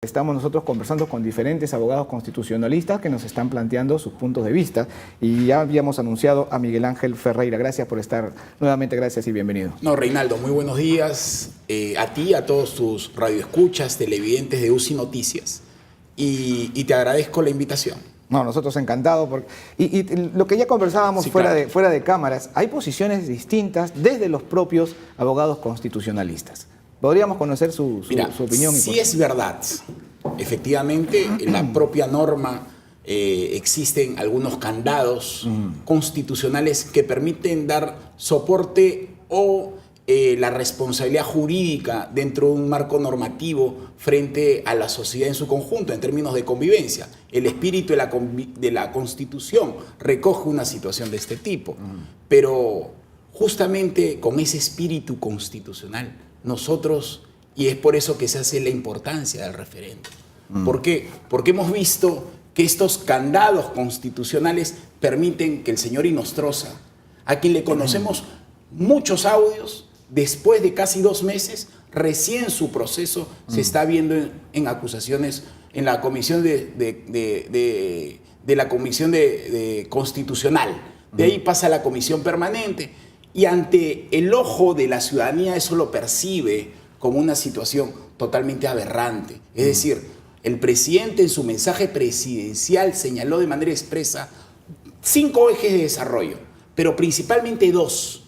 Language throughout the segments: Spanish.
Estamos nosotros conversando con diferentes abogados constitucionalistas que nos están planteando sus puntos de vista y ya habíamos anunciado a Miguel Ángel Ferreira. Gracias por estar nuevamente, gracias y bienvenido. No, Reinaldo, muy buenos días a ti, a todos tus radioescuchas, televidentes de UCI Noticias y te agradezco la invitación. No, nosotros encantados. Y lo que ya conversábamos Sí, fuera claro. de cámaras, hay posiciones distintas desde los propios abogados constitucionalistas. Podríamos conocer su opinión. Sí es verdad. Efectivamente, en la propia norma existen algunos candados constitucionales que permiten dar soporte o la responsabilidad jurídica dentro de un marco normativo frente a la sociedad en su conjunto en términos de convivencia. El espíritu de la Constitución recoge una situación de este tipo, pero justamente con ese espíritu constitucional nosotros, y es por eso que se hace la importancia del referéndum. ¿Por qué? Porque hemos visto que estos candados constitucionales permiten que el señor Inostroza, a quien le conocemos muchos audios, después de casi 2 meses, recién su proceso se está viendo en acusaciones en la comisión de la comisión constitucional. De ahí pasa a la comisión permanente. Y ante el ojo de la ciudadanía eso lo percibe como una situación totalmente aberrante. Es decir, el presidente en su mensaje presidencial señaló de manera expresa 5 ejes de desarrollo, pero principalmente 2.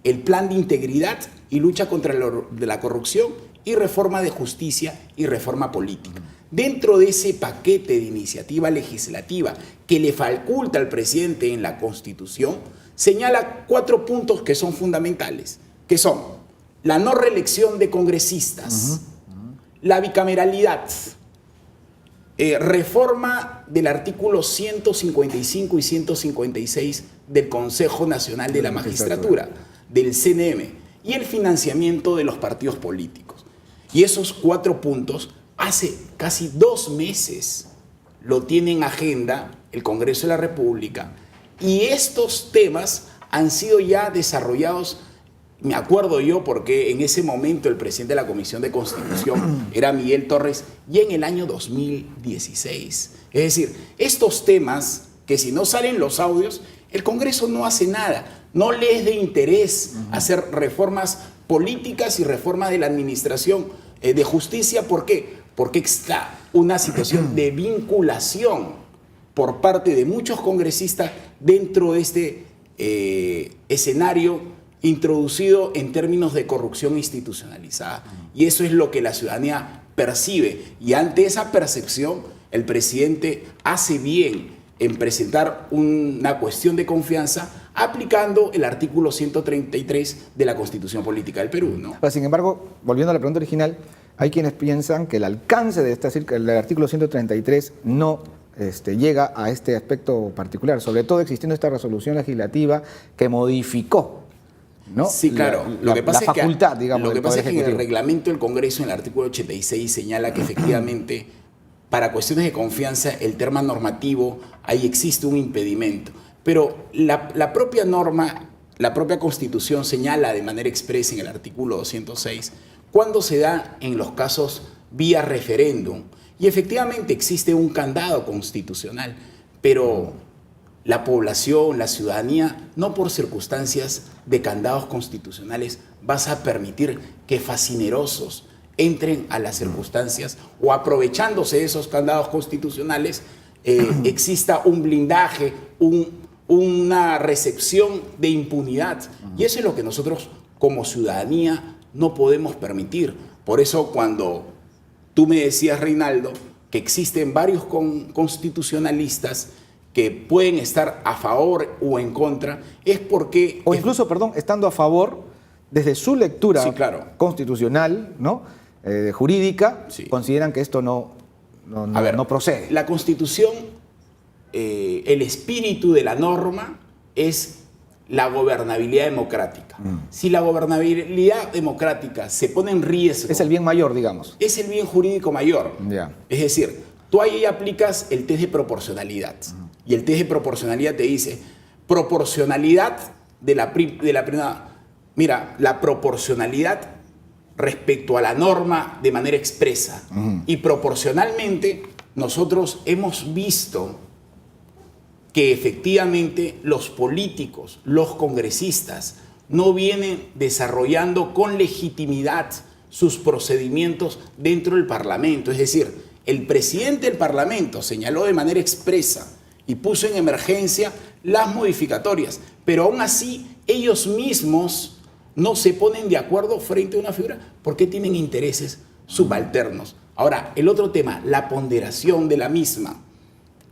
El plan de integridad y lucha contra la corrupción y reforma de justicia y reforma política. Dentro de ese paquete de iniciativa legislativa que le faculta al presidente en la Constitución, señala 4 puntos que son fundamentales, que son la no reelección de congresistas, la bicameralidad, reforma del artículo 155 y 156 del Consejo Nacional de la Magistratura, del CNM, y el financiamiento de los partidos políticos. Y esos 4 puntos, hace casi 2 meses, lo tiene en agenda el Congreso de la República. Y estos temas han sido ya desarrollados, me acuerdo yo porque en ese momento el presidente de la Comisión de Constitución era Miguel Torres, y en el año 2016. Es decir, estos temas que si no salen los audios, el Congreso no hace nada, no le es de interés hacer reformas políticas y reforma de la administración de justicia. ¿Por qué? Porque está una situación de vinculación por parte de muchos congresistas dentro de este escenario introducido en términos de corrupción institucionalizada. Y eso es lo que la ciudadanía percibe. Y ante esa percepción, el presidente hace bien en presentar una cuestión de confianza aplicando el artículo 133 de la Constitución Política del Perú, ¿no? Sin embargo, volviendo a la pregunta original, hay quienes piensan que el alcance de el artículo 133 no llega a este aspecto particular, sobre todo existiendo esta resolución legislativa que modificó, ¿no? Sí, claro. Lo que pasa es que en el reglamento del Congreso, en el artículo 86, señala que efectivamente, para cuestiones de confianza, el tema normativo, ahí existe un impedimento. Pero la propia norma, la propia Constitución señala de manera expresa en el artículo 206, cuando se da en los casos vía referéndum. Y efectivamente existe un candado constitucional, pero la población, la ciudadanía, no por circunstancias de candados constitucionales vas a permitir que fascinerosos entren a las circunstancias o aprovechándose de esos candados constitucionales exista un blindaje, una recepción de impunidad. Y eso es lo que nosotros como ciudadanía no podemos permitir. Por eso cuando tú me decías, Reinaldo, que existen varios constitucionalistas que pueden estar a favor o en contra, es porque... O incluso, perdón, estando a favor, desde su lectura constitucional, ¿no? Jurídica, consideran que esto no procede. La Constitución, el espíritu de la norma es la gobernabilidad democrática. Si la gobernabilidad democrática se pone en riesgo... Es el bien mayor, digamos. Es el bien jurídico mayor. Es decir, tú ahí aplicas el test de proporcionalidad. Y el test de proporcionalidad te dice, proporcionalidad de la primera... Mira, la proporcionalidad respecto a la norma de manera expresa. Y proporcionalmente nosotros hemos visto que efectivamente los políticos, los congresistas, no vienen desarrollando con legitimidad sus procedimientos dentro del Parlamento. Es decir, el presidente del Parlamento señaló de manera expresa y puso en emergencia las modificatorias, pero aún así ellos mismos no se ponen de acuerdo frente a una figura porque tienen intereses subalternos. Ahora, el otro tema, la ponderación de la misma.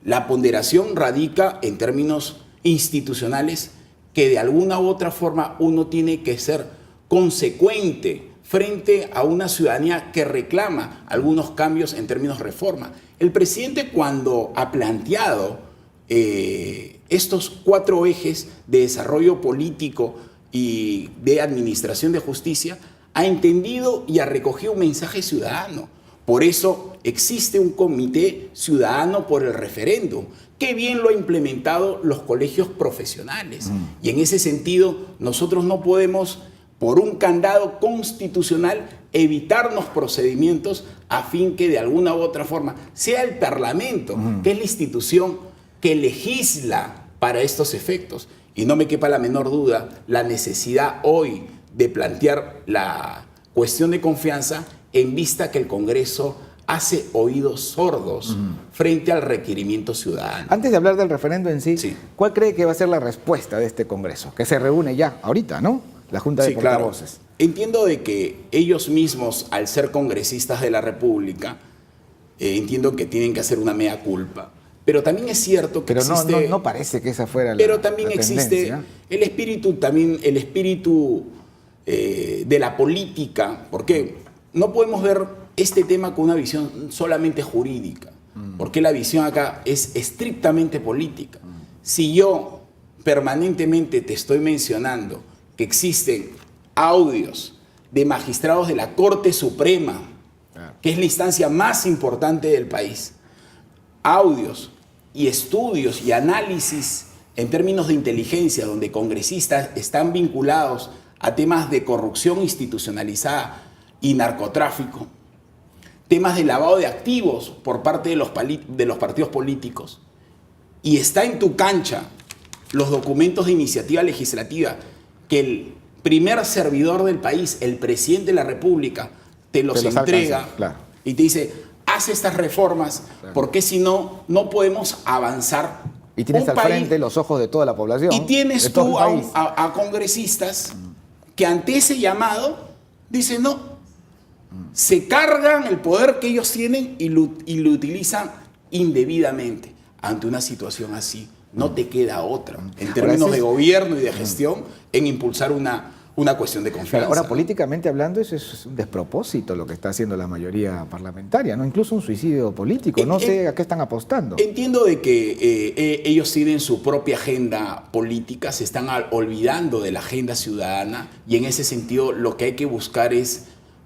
La ponderación radica en términos institucionales que de alguna u otra forma uno tiene que ser consecuente frente a una ciudadanía que reclama algunos cambios en términos de reforma. El presidente, cuando ha planteado estos 4 ejes de desarrollo político y de administración de justicia, ha entendido y ha recogido un mensaje ciudadano. Por eso existe un comité ciudadano por el referéndum, que bien lo ha implementado los colegios profesionales. Y en ese sentido, nosotros no podemos, por un candado constitucional, evitarnos procedimientos a fin que de alguna u otra forma sea el Parlamento, que es la institución que legisla para estos efectos. Y no me quepa la menor duda la necesidad hoy de plantear la cuestión de confianza en vista que el Congreso hace oídos sordos frente al requerimiento ciudadano. Antes de hablar del referendo en sí, Sí. ¿cuál cree que va a ser la respuesta de este Congreso? Que se reúne ya, ahorita, ¿no? La Junta de Portavoces. Claro. Entiendo de que ellos mismos, al ser congresistas de la República, entiendo que tienen que hacer una mea culpa. Pero también es cierto que Pero existe... no parece que esa fuera Pero también la existe tendencia. el espíritu de la política, porque no podemos ver este tema con una visión solamente jurídica, porque la visión acá es estrictamente política. Si yo permanentemente te estoy mencionando que existen audios de magistrados de la Corte Suprema, que es la instancia más importante del país, audios y estudios y análisis en términos de inteligencia, donde congresistas están vinculados a temas de corrupción institucionalizada y narcotráfico, temas de lavado de activos por parte de los partidos políticos, y está en tu cancha los documentos de iniciativa legislativa que el primer servidor del país, el presidente de la República, te los entrega, alcanza, claro. y te dice, haz estas reformas, porque si no, no podemos avanzar. Y tienes Un al país- frente los ojos de toda la población. y de tienes todo tú el país. a congresistas que ante ese llamado dicen no, se cargan el poder que ellos tienen y lo utilizan indebidamente. Ante una situación así, no te queda otra, en términos de gobierno y de gestión, en impulsar una cuestión de confianza. Ahora, políticamente hablando, eso es un despropósito lo que está haciendo la mayoría parlamentaria, ¿no? Incluso un suicidio político. No sé a qué están apostando. Entiendo de que ellos tienen su propia agenda política, se están olvidando de la agenda ciudadana, y en ese sentido lo que hay que buscar es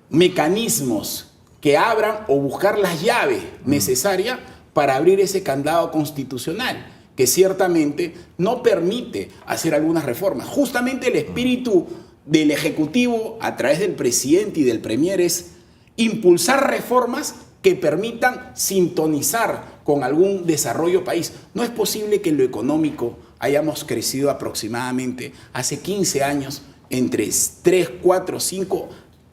mecanismos que abran o buscar las llaves necesarias para abrir ese candado constitucional, que ciertamente no permite hacer algunas reformas. Justamente el espíritu del Ejecutivo, a través del presidente y del Premier, es impulsar reformas que permitan sintonizar con algún desarrollo país. No es posible que en lo económico hayamos crecido aproximadamente hace 15 años entre 3, 4, 5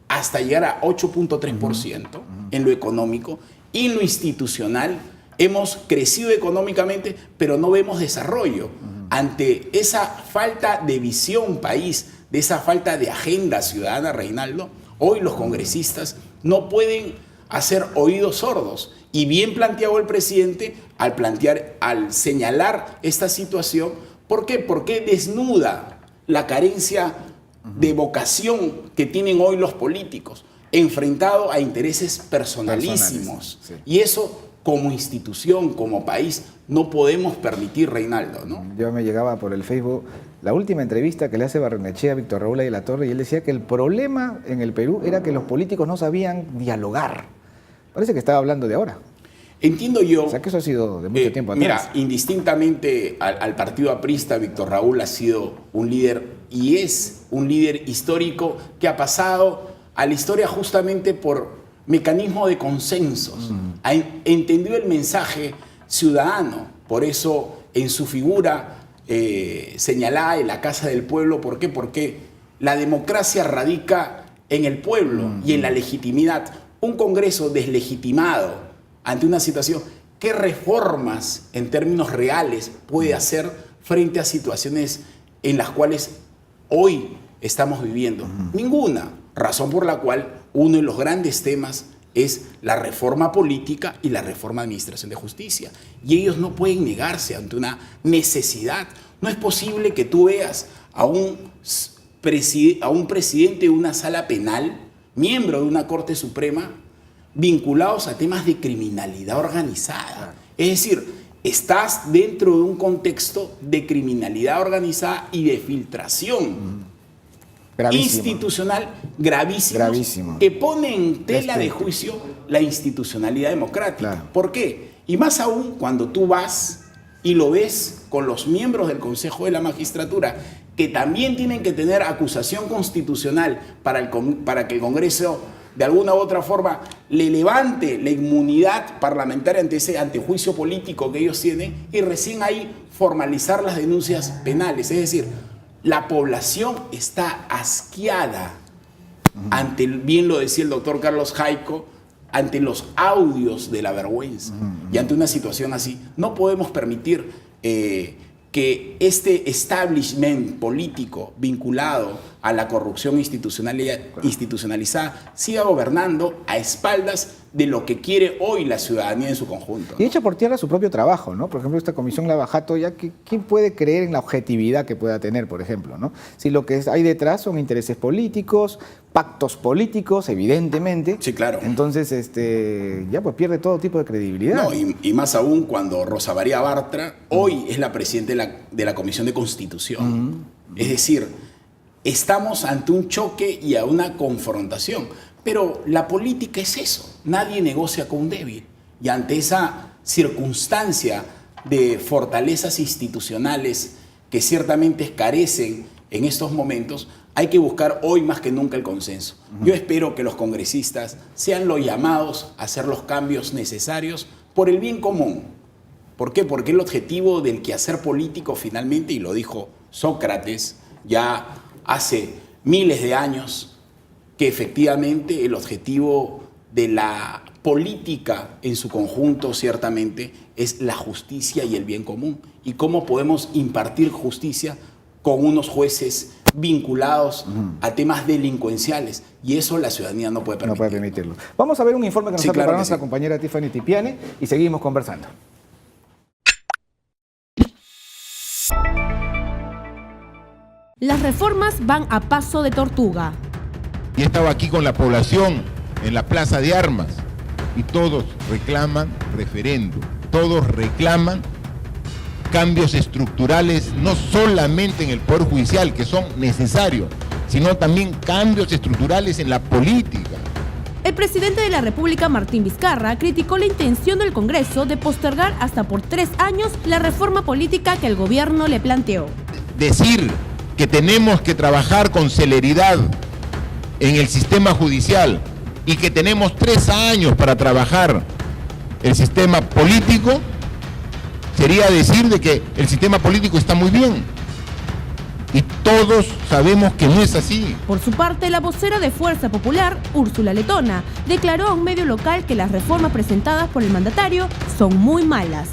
hasta llegar a 8.3% en lo económico, y en lo institucional hemos crecido económicamente, pero no vemos desarrollo. Ante esa falta de visión país, de esa falta de agenda ciudadana, Reinaldo, hoy los congresistas no pueden hacer oídos sordos. Y bien planteado el presidente al señalar esta situación. ¿Por qué? Porque desnuda la carencia de vocación que tienen hoy los políticos, enfrentado a intereses personalísimos. Sí. Y eso, como institución, como país, no podemos permitir, Reinaldo, ¿no? Yo me llegaba por el Facebook la última entrevista que le hace Barrenechea a Víctor Raúl de la Torre, y él decía que el problema en el Perú era que los políticos no sabían dialogar. Parece que estaba hablando de ahora. Entiendo yo... O sea, que eso ha sido de mucho tiempo atrás. Mira, indistintamente al partido aprista, Víctor Raúl ha sido un líder y es un líder histórico que ha pasado a la historia justamente por mecanismo de consensos. Ha entendido el mensaje ciudadano. Por eso en su figura señalada de la Casa del Pueblo. ¿Por qué? Porque la democracia radica en el pueblo y en la legitimidad. Un Congreso deslegitimado ante una situación, ¿qué reformas en términos reales puede hacer frente a situaciones en las cuales hoy estamos viviendo? Ninguna. Razón por la cual uno de los grandes temas es la reforma política y la reforma de administración de justicia. Y ellos no pueden negarse ante una necesidad. No es posible que tú veas a un presidente de una sala penal, miembro de una Corte Suprema, vinculados a temas de criminalidad organizada. Es decir, estás dentro de un contexto de criminalidad organizada y de filtración institucional gravísimo, que pone en tela de juicio la institucionalidad democrática. Claro. ¿Por qué? Y más aún cuando tú vas y lo ves con los miembros del Consejo de la Magistratura, que también tienen que tener acusación constitucional para que el Congreso de alguna u otra forma le levante la inmunidad parlamentaria ante ese antejuicio político que ellos tienen, y recién ahí formalizar las denuncias penales. Es decir, la población está asqueada ante, bien lo decía el doctor Carlos Jaico, ante los audios de la vergüenza. Y ante una situación así, no podemos permitir que este establishment político vinculado a la corrupción institucionalizada siga gobernando a espaldas de lo que quiere hoy la ciudadanía en su conjunto, ¿no? Y echa por tierra su propio trabajo, ¿no? Por ejemplo, esta comisión Lava Jato, ya que ¿quién puede creer en la objetividad que pueda tener, por ejemplo, ¿no? Si lo que hay detrás son intereses políticos, pactos políticos, evidentemente. Sí, claro. Entonces, ya pues pierde todo tipo de credibilidad. No, y más aún cuando Rosa María Bartra hoy es la presidenta de la Comisión de Constitución. Es decir, estamos ante un choque y a una confrontación. Pero la política es eso. Nadie negocia con un débil. Y ante esa circunstancia de fortalezas institucionales que ciertamente carecen en estos momentos, hay que buscar hoy más que nunca el consenso. Yo espero que los congresistas sean los llamados a hacer los cambios necesarios por el bien común. ¿Por qué? Porque el objetivo del quehacer político finalmente, y lo dijo Sócrates ya hace miles de años, que efectivamente el objetivo de la política en su conjunto ciertamente es la justicia y el bien común. ¿Y cómo podemos impartir justicia con unos jueces vinculados a temas delincuenciales? Y eso la ciudadanía no puede permitirlo. No puede permitirlo. Vamos a ver un informe que nos ha preparado nuestra compañera Tiffany Tipiane y seguimos conversando. Las reformas van a paso de tortuga. Y he estado aquí con la población en la Plaza de Armas y todos reclaman referéndum, todos reclaman cambios estructurales, no solamente en el Poder Judicial, que son necesarios, sino también cambios estructurales en la política. El presidente de la República, Martín Vizcarra, criticó la intención del Congreso de postergar hasta por 3 años la reforma política que el gobierno le planteó. Decir que tenemos que trabajar con celeridad en el sistema judicial y que tenemos 3 años para trabajar el sistema político, sería decir de que el sistema político está muy bien. Y todos sabemos que no es así. Por su parte, la vocera de Fuerza Popular, Úrsula Letona, declaró a un medio local que las reformas presentadas por el mandatario son muy malas.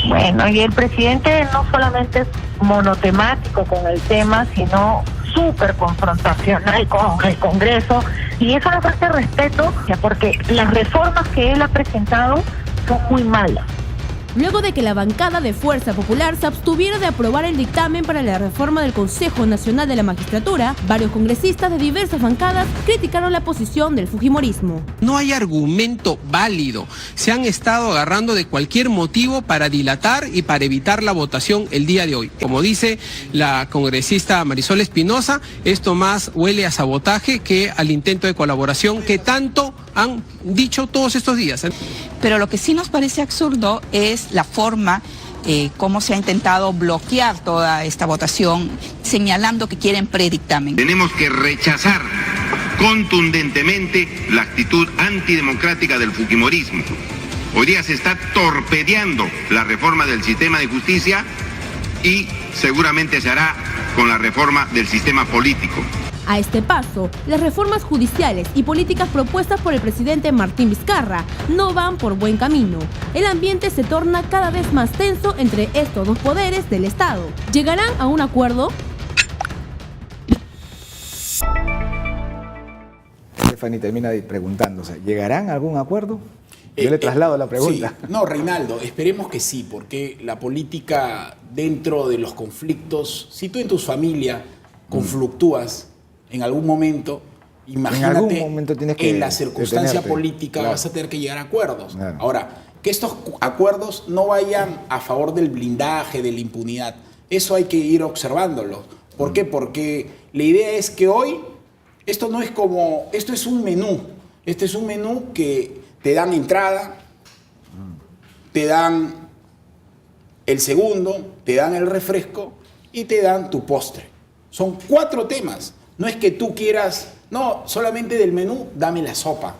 Bueno, y el presidente no solamente es monotemático con el tema, sino súper confrontacional con el Congreso, y eso no falta respeto, porque las reformas que él ha presentado son muy malas. Luego de que la bancada de Fuerza Popular se abstuviera de aprobar el dictamen para la reforma del Consejo Nacional de la Magistratura, varios congresistas de diversas bancadas criticaron la posición del fujimorismo. No hay argumento válido. Se han estado agarrando de cualquier motivo para dilatar y para evitar la votación el día de hoy. Como dice la congresista Marisol Espinosa, esto más huele a sabotaje que al intento de colaboración que tanto han dicho todos estos días. Pero lo que sí nos parece absurdo es la forma cómo se ha intentado bloquear toda esta votación, señalando que quieren predictamen. Tenemos que rechazar contundentemente la actitud antidemocrática del fujimorismo. Hoy día se está torpedeando la reforma del sistema de justicia y seguramente se hará con la reforma del sistema político. A este paso, las reformas judiciales y políticas propuestas por el presidente Martín Vizcarra no van por buen camino. El ambiente se torna cada vez más tenso entre estos dos poderes del Estado. ¿Llegarán a un acuerdo? Stephanie termina preguntándose, ¿llegarán a algún acuerdo? Yo le traslado la pregunta. Sí. No, Reinaldo, esperemos que sí, porque la política dentro de los conflictos, si tú en tu familia confluctúas en algún momento, imagínate en la circunstancia política, claro, vas a tener que llegar a acuerdos. Claro. Ahora, que estos acuerdos no vayan a favor del blindaje, de la impunidad, eso hay que ir observándolo. ¿Por qué? Porque la idea es que hoy, esto es un menú. Este es un menú que te dan entrada, te dan el segundo, te dan el refresco y te dan tu postre. Son 4 temas. No es que tú quieras, no, solamente del menú, dame la sopa.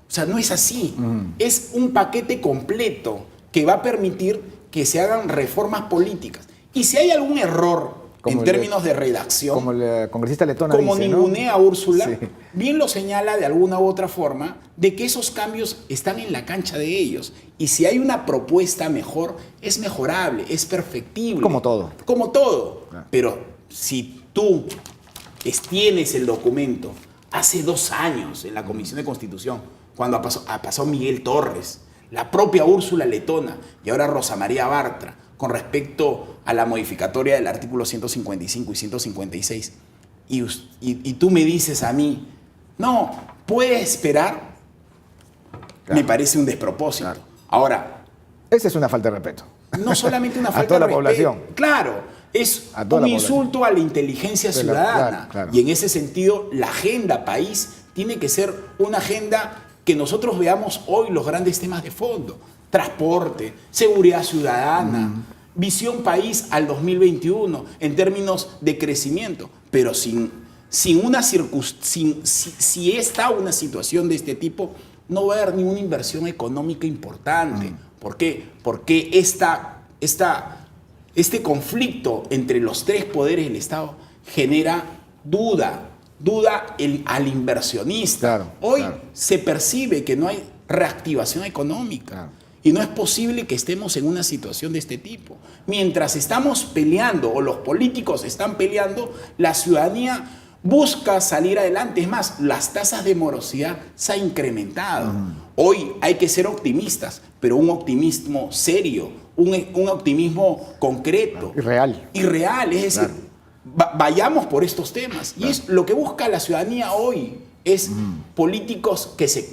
O sea, no es así. Es un paquete completo que va a permitir que se hagan reformas políticas. Y si hay algún error en términos de redacción, como la congresista letona como dice, ningunea ¿no? Úrsula, sí, bien lo señala de alguna u otra forma, de que esos cambios están en la cancha de ellos. Y si hay una propuesta mejor, es mejorable, es perfectible. Como todo. Como todo. Pero si tú tienes el documento hace 2 años en la Comisión de Constitución, cuando pasó Miguel Torres, la propia Úrsula Letona y ahora Rosa María Bartra, con respecto a la modificatoria del artículo 155 y 156, y tú me dices a mí, no, puede esperar, claro, me parece un despropósito. Claro. Ahora, esa es una falta de respeto. No solamente una a falta toda de la respeto, población. Claro, es un insulto a la inteligencia ciudadana. Claro, claro. Y en ese sentido, la agenda país tiene que ser una agenda que nosotros veamos hoy los grandes temas de fondo. Transporte, seguridad ciudadana, visión país al 2021 en términos de crecimiento. Pero si está una situación de este tipo, no va a haber ninguna inversión económica importante. ¿Por qué? Porque este conflicto entre los 3 poderes del Estado genera duda al inversionista. Claro, Hoy claro, se percibe que no hay reactivación económica. Claro. Y no es posible que estemos en una situación de este tipo. Mientras estamos peleando, o los políticos están peleando, la ciudadanía busca salir adelante. Es más, las tasas de morosidad se han incrementado. Hoy hay que ser optimistas, pero un optimismo serio, un optimismo concreto. Y real, es decir, vayamos por estos temas. Y es lo que busca la ciudadanía hoy. Es políticos que se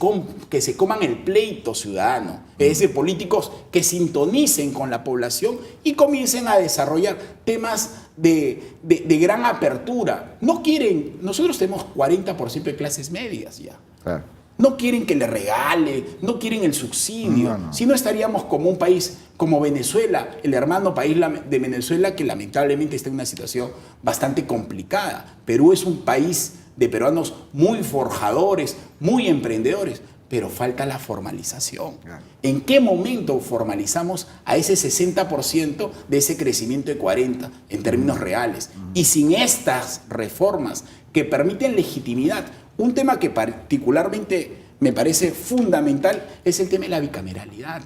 coman el pleito ciudadano. Es decir, políticos que sintonicen con la población y comiencen a desarrollar temas de gran apertura. No quieren, nosotros tenemos 40% de clases medias ya. Claro. No quieren que le regale, no quieren el subsidio. No. Si no, estaríamos como un país como Venezuela, el hermano país de Venezuela, que lamentablemente está en una situación bastante complicada. Perú es un país de peruanos muy forjadores, muy emprendedores, pero falta la formalización. ¿En qué momento formalizamos a ese 60% de ese crecimiento de 40% en términos reales? Y sin estas reformas que permiten legitimidad, un tema que particularmente me parece fundamental es el tema de la bicameralidad.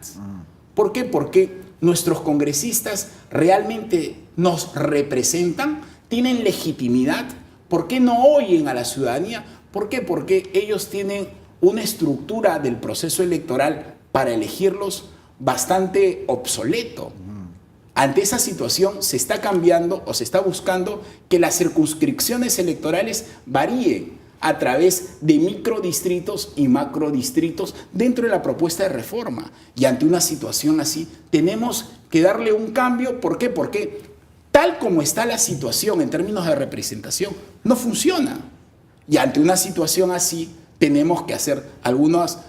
¿Por qué? Porque nuestros congresistas realmente nos representan, tienen legitimidad. ¿Por qué no oyen a la ciudadanía? ¿Por qué? Porque ellos tienen una estructura del proceso electoral para elegirlos bastante obsoleto. Ante esa situación se está cambiando o se está buscando que las circunscripciones electorales varíen a través de microdistritos y macrodistritos dentro de la propuesta de reforma. Y ante una situación así tenemos que darle un cambio. ¿Por qué? Porque tal como está la situación en términos de representación, no funciona. Y ante una situación así, tenemos que hacer algunas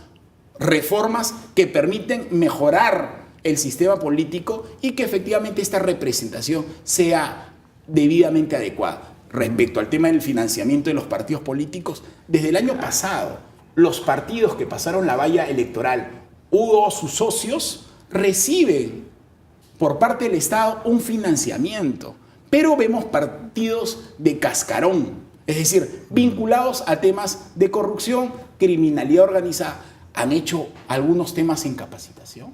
reformas que permiten mejorar el sistema político y que efectivamente esta representación sea debidamente adecuada. respecto al tema del financiamiento de los partidos políticos, desde el año pasado, los partidos que pasaron la valla electoral o sus socios reciben por parte del Estado un financiamiento, pero vemos partidos de cascarón, es decir, vinculados a temas de corrupción, criminalidad organizada. ¿Han hecho algunos temas en capacitación?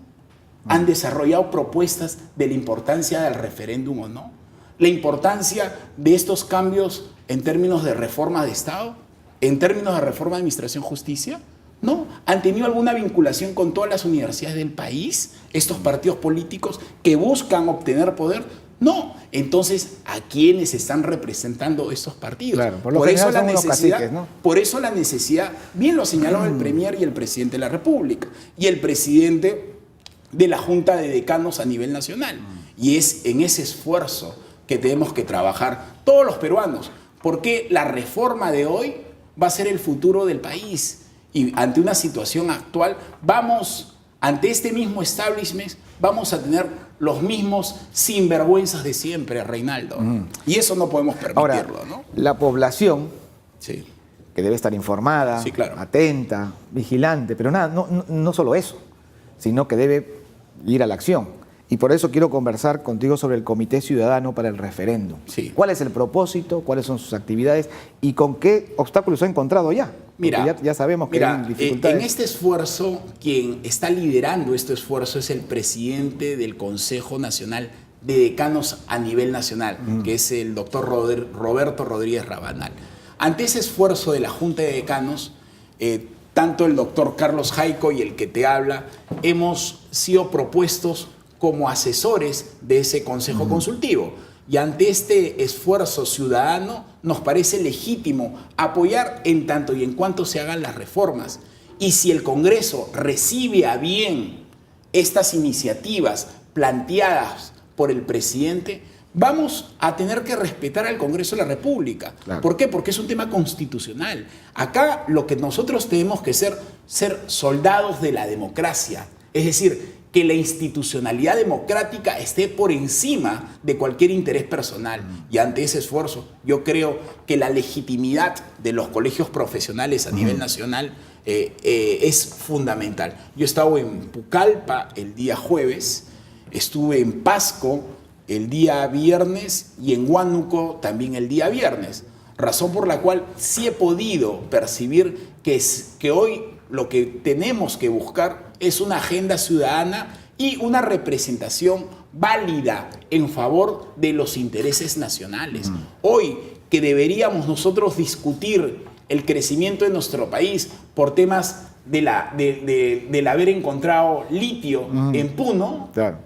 ¿Han desarrollado propuestas de la importancia del referéndum o no? ¿La importancia de estos cambios en términos de reforma de Estado? ¿En términos de reforma de administración justicia? ¿No? ¿Han tenido alguna vinculación con todas las universidades del país? ¿Estos partidos políticos que buscan obtener poder? No. Entonces, ¿a quiénes están representando estos partidos? Claro, por eso la necesidad, caciques, ¿no? Por eso la necesidad, bien lo señaló el Premier y el Presidente de la República, y el Presidente de la Junta de Decanos a nivel nacional. Y es en ese esfuerzo que tenemos que trabajar todos los peruanos, porque la reforma de hoy va a ser el futuro del país. Y ante una situación actual, ante este mismo establishment, vamos a tener los mismos sinvergüenzas de siempre, Reinaldo. Y eso no podemos permitirlo. Ahora, ¿no? La población, sí, que debe estar informada, sí, claro, atenta, vigilante, pero no solo eso, sino que debe ir a la acción. Y por eso quiero conversar contigo sobre el Comité Ciudadano para el Referéndum. Sí. ¿Cuál es el propósito? ¿Cuáles son sus actividades? ¿Y con qué obstáculos ha encontrado ya? Mira, ya sabemos que hay dificultades. En este esfuerzo, quien está liderando este esfuerzo es el presidente del Consejo Nacional de Decanos a nivel nacional, que es el doctor Roberto Rodríguez Rabanal. Ante ese esfuerzo de la Junta de Decanos, tanto el doctor Carlos Jaico y el que te habla, hemos sido propuestos como asesores de ese consejo consultivo. Y ante este esfuerzo ciudadano nos parece legítimo apoyar en tanto y en cuanto se hagan las reformas. Y si el Congreso recibe a bien estas iniciativas planteadas por el presidente, vamos a tener que respetar al Congreso de la República. Claro. ¿Por qué? Porque es un tema constitucional. Acá lo que nosotros tenemos que ser soldados de la democracia. Es decir, que la institucionalidad democrática esté por encima de cualquier interés personal. Y ante ese esfuerzo, yo creo que la legitimidad de los colegios profesionales a nivel nacional es fundamental. Yo he estado en Pucallpa el día jueves, estuve en Pasco el día viernes y en Huánuco también el día viernes. Razón por la cual sí he podido percibir que hoy lo que tenemos que buscar es una agenda ciudadana y una representación válida en favor de los intereses nacionales. Hoy que deberíamos nosotros discutir el crecimiento de nuestro país por temas del haber encontrado litio en Puno, Claro.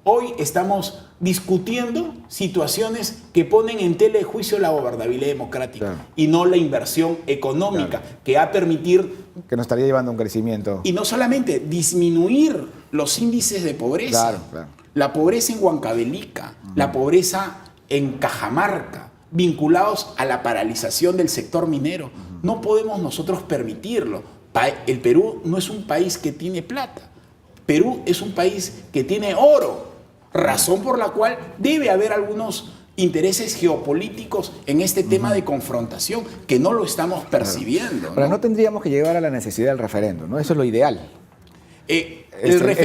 hoy estamos discutiendo situaciones que ponen en tela de juicio la gobernabilidad democrática, Claro, y no la inversión económica, que va a permitir, que nos estaría llevando a un crecimiento. y no solamente disminuir los índices de pobreza, Claro. la pobreza en Huancavelica, la pobreza en Cajamarca, vinculados a la paralización del sector minero. No podemos nosotros permitirlo. El Perú no es un país que tiene plata. Perú es un país que tiene oro, razón por la cual debe haber algunos intereses geopolíticos en este tema de confrontación que no lo estamos percibiendo. Ahora, no tendríamos que llegar a la necesidad del referéndum, ¿no? Eso es lo ideal. El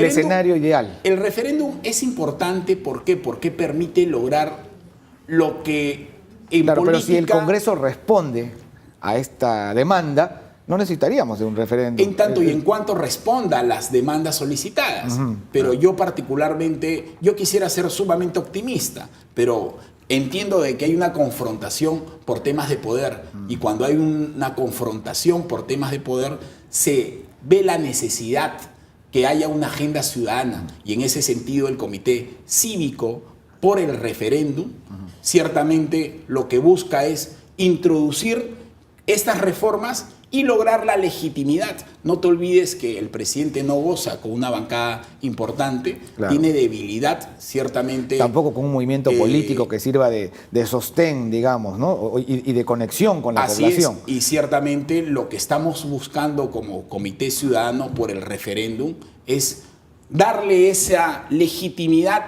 escenario ideal. El referéndum es importante, ¿por qué? Porque permite lograr lo que en Claro, política... pero si el Congreso responde a esta demanda, no necesitaríamos de un referéndum. En tanto y en cuanto responda a las demandas solicitadas. Pero yo particularmente, yo quisiera ser sumamente optimista, pero entiendo de que hay una confrontación por temas de poder. Y cuando hay una confrontación por temas de poder, se ve la necesidad que haya una agenda ciudadana. Y en ese sentido el Comité Cívico por el Referéndum, ciertamente lo que busca es introducir estas reformas y lograr la legitimidad. No te olvides que el presidente no goza con una bancada importante, Claro, tiene debilidad, ciertamente. Tampoco con un movimiento político que sirva de sostén, digamos, ¿no? Y de conexión con la Así población. es, y ciertamente lo que estamos buscando como Comité Ciudadano por el Referéndum es darle esa legitimidad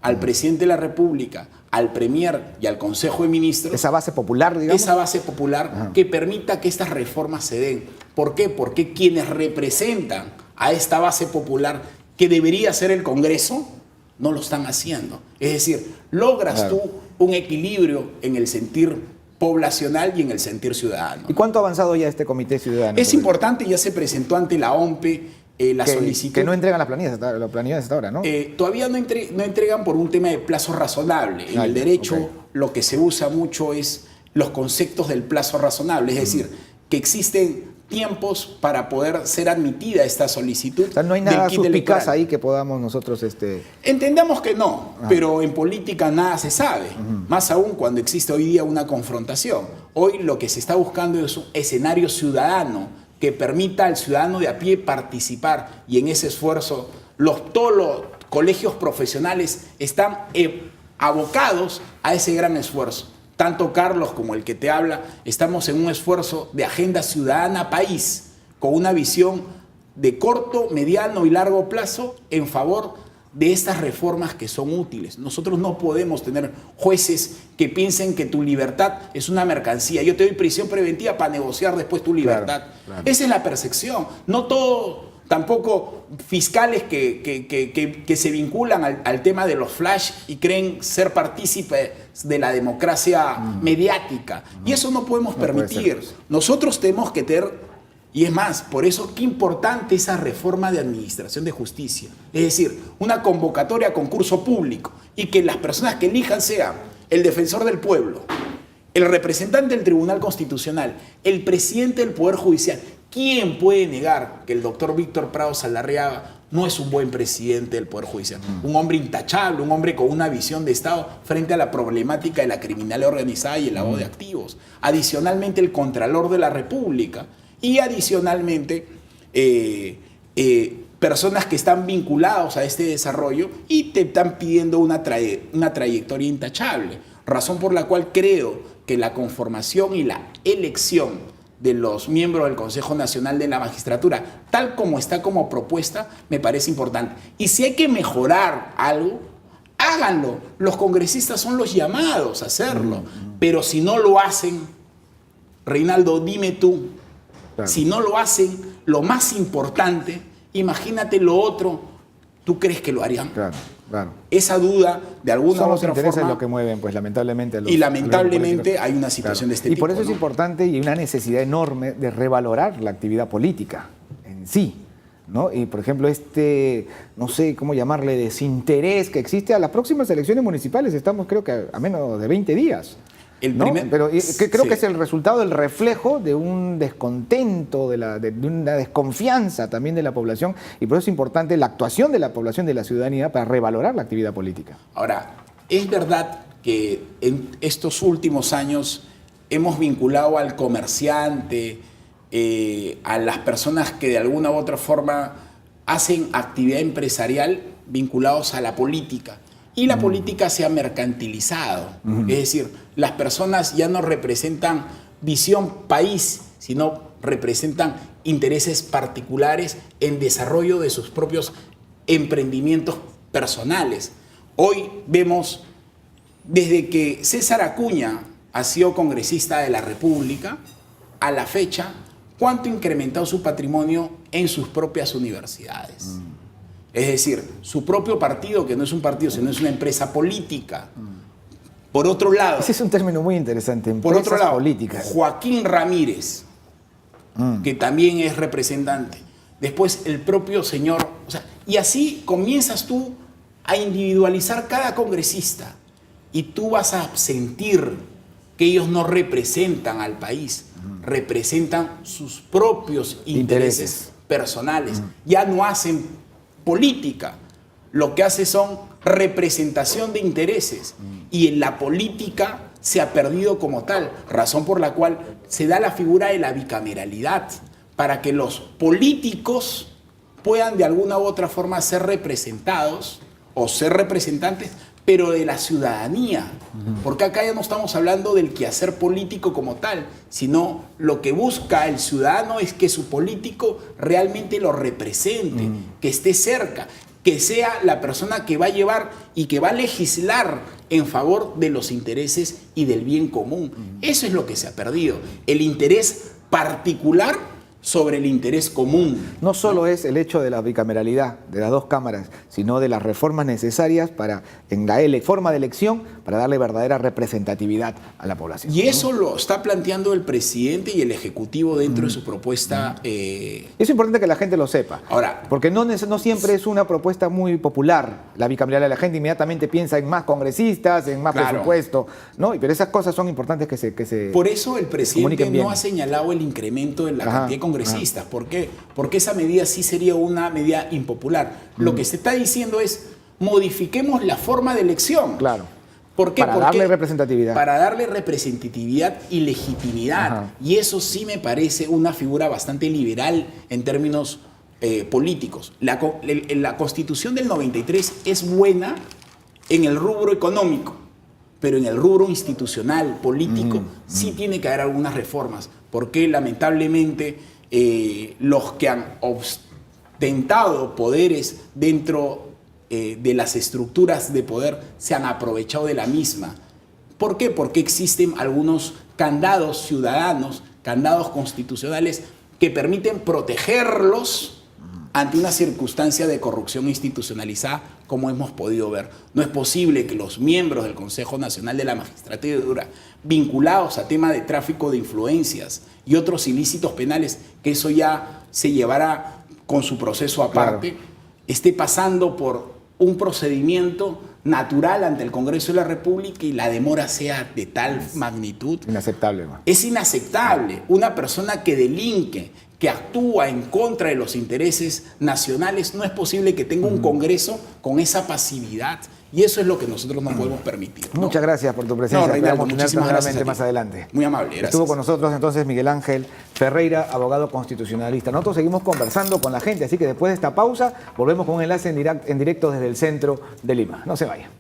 al presidente de la República, al Premier y al Consejo de Ministros. Esa base popular, digamos. Esa base popular que permita que estas reformas se den. ¿Por qué? Porque quienes representan a esta base popular, que debería ser el Congreso, no lo están haciendo. Es decir, logras tú un equilibrio en el sentir poblacional y en el sentir ciudadano. ¿Y cuánto ha avanzado ya este Comité Ciudadano? Es importante, ya se presentó ante la OMPE la solicitud. Que no entregan las planillas hasta ahora, ¿no? Todavía no entregan por un tema de plazo razonable. En el derecho lo que se usa mucho es los conceptos del plazo razonable, es decir, que existen tiempos para poder ser admitida esta solicitud. O sea, no hay nada suspicaz ahí que podamos nosotros... Entendamos que no, pero en política nada se sabe, más aún cuando existe hoy día una confrontación. Hoy lo que se está buscando es un escenario ciudadano que permita al ciudadano de a pie participar, y en ese esfuerzo todos los colegios profesionales están abocados a ese gran esfuerzo. Tanto Carlos como el que te habla, estamos en un esfuerzo de agenda ciudadana país, con una visión de corto, mediano y largo plazo en favor de estas reformas que son útiles. Nosotros no podemos tener jueces que piensen que tu libertad es una mercancía. Yo te doy prisión preventiva para negociar después tu libertad. Claro. Esa es la percepción. No todo... Tampoco fiscales que se vinculan al tema de los flash y creen ser partícipes de la democracia mediática. Y eso no podemos permitir. Nosotros tenemos que tener, y es más, por eso qué importante esa reforma de administración de justicia. Es decir, una convocatoria a concurso público y que las personas que elijan sean el defensor del pueblo, el representante del Tribunal Constitucional, el presidente del Poder Judicial. ¿Quién puede negar que el doctor Víctor Prado Saldarriaga no es un buen presidente del Poder Judicial? Un hombre intachable, un hombre con una visión de Estado frente a la problemática de la criminalidad organizada y el lavado de activos. Adicionalmente, el Contralor de la República. Y adicionalmente, personas que están vinculados a este desarrollo y te están pidiendo una trayectoria intachable. Razón por la cual creo que la conformación y la elección de los miembros del Consejo Nacional de la Magistratura, tal como está como propuesta, me parece importante. Y si hay que mejorar algo, háganlo. Los congresistas son los llamados a hacerlo. Pero si no lo hacen, Reinaldo, dime tú, si no lo hacen, lo más importante, imagínate lo otro, ¿tú crees que lo harían? Claro. Esa duda, de alguna u otra forma... Son los intereses lo que mueven, pues, lamentablemente. Y lamentablemente hay una situación de este tipo. Y por eso es importante y una necesidad enorme de revalorar la actividad política en sí, ¿no? Y, por ejemplo, no sé cómo llamarle, desinterés que existe a las próximas elecciones municipales. Estamos, creo que, a menos de 20 días. Pero creo que es el resultado del reflejo de un descontento, de una desconfianza también de la población, y por eso es importante la actuación de la población, de la ciudadanía, para revalorar la actividad política. Ahora, es verdad que en estos últimos años hemos vinculado al comerciante, a las personas que de alguna u otra forma hacen actividad empresarial vinculados a la política. Y la política se ha mercantilizado. Es decir, las personas ya no representan visión país, sino representan intereses particulares en desarrollo de sus propios emprendimientos personales. Hoy vemos, desde que César Acuña ha sido congresista de la República, a la fecha, cuánto ha incrementado su patrimonio en sus propias universidades. Es decir, su propio partido, que no es un partido, sino es una empresa política. Por otro lado... Ese es un término muy interesante, por otro lado, políticas. Joaquín Ramírez, que también es representante. Después el propio señor... O sea, y así comienzas tú a individualizar cada congresista. Y tú vas a sentir que ellos no representan al país, representan sus propios intereses personales. Ya no hacen política, lo que hace son representación de intereses, y en la política se ha perdido como tal, razón por la cual se da la figura de la bicameralidad, para que los políticos puedan de alguna u otra forma ser representados o ser representantes, pero de la ciudadanía, porque acá ya no estamos hablando del quehacer político como tal, sino lo que busca el ciudadano es que su político realmente lo represente, que esté cerca. que sea la persona que va a llevar y que va a legislar en favor de los intereses y del bien común. Eso es lo que se ha perdido, el interés particular sobre el interés común. No solo es el hecho de la bicameralidad de las dos cámaras, sino de las reformas necesarias para, en la forma de elección, para darle verdadera representatividad a la población. Y eso lo está planteando el presidente y el Ejecutivo dentro de su propuesta. Es importante que la gente lo sepa. Ahora, porque no siempre es una propuesta muy popular la bicameralidad. La gente inmediatamente piensa en más congresistas, en más presupuesto, ¿no? Pero esas cosas son importantes que se por eso el presidente bien. no ha señalado el incremento en la cantidad de congresistas. ¿Por qué? Porque esa medida sí sería una medida impopular. Lo que se está diciendo es modifiquemos la forma de elección. Claro. ¿Por qué? Para darle representatividad. Para darle representatividad y legitimidad. Y eso sí me parece una figura bastante liberal en términos políticos. La Constitución del 93 es buena en el rubro económico, pero en el rubro institucional, político, sí tiene que haber algunas reformas, porque lamentablemente los que han ostentado poderes dentro de las estructuras de poder se han aprovechado de la misma. ¿Por qué? Porque existen algunos candados ciudadanos, candados constitucionales que permiten protegerlos ante una circunstancia de corrupción institucionalizada, como hemos podido ver. No es posible que los miembros del Consejo Nacional de la Magistratura, vinculados a tema de tráfico de influencias y otros ilícitos penales, que eso ya se llevará con su proceso aparte, esté pasando por un procedimiento natural ante el Congreso de la República y la demora sea de tal magnitud. Inaceptable. Es inaceptable. Una persona que delinque, que actúa en contra de los intereses nacionales, no es posible que tenga un Congreso con esa pasividad. Y eso es lo que nosotros no podemos permitir, ¿no? Muchas gracias por tu presencia. No, Reinaldo, Esperamos tenerte muchísimas gracias nuevamente más adelante. Muy amable, gracias. Estuvo con nosotros entonces Miguel Ángel Ferreira, abogado constitucionalista. Nosotros seguimos conversando con la gente, así que después de esta pausa volvemos con un enlace en directo desde el centro de Lima. No se vayan.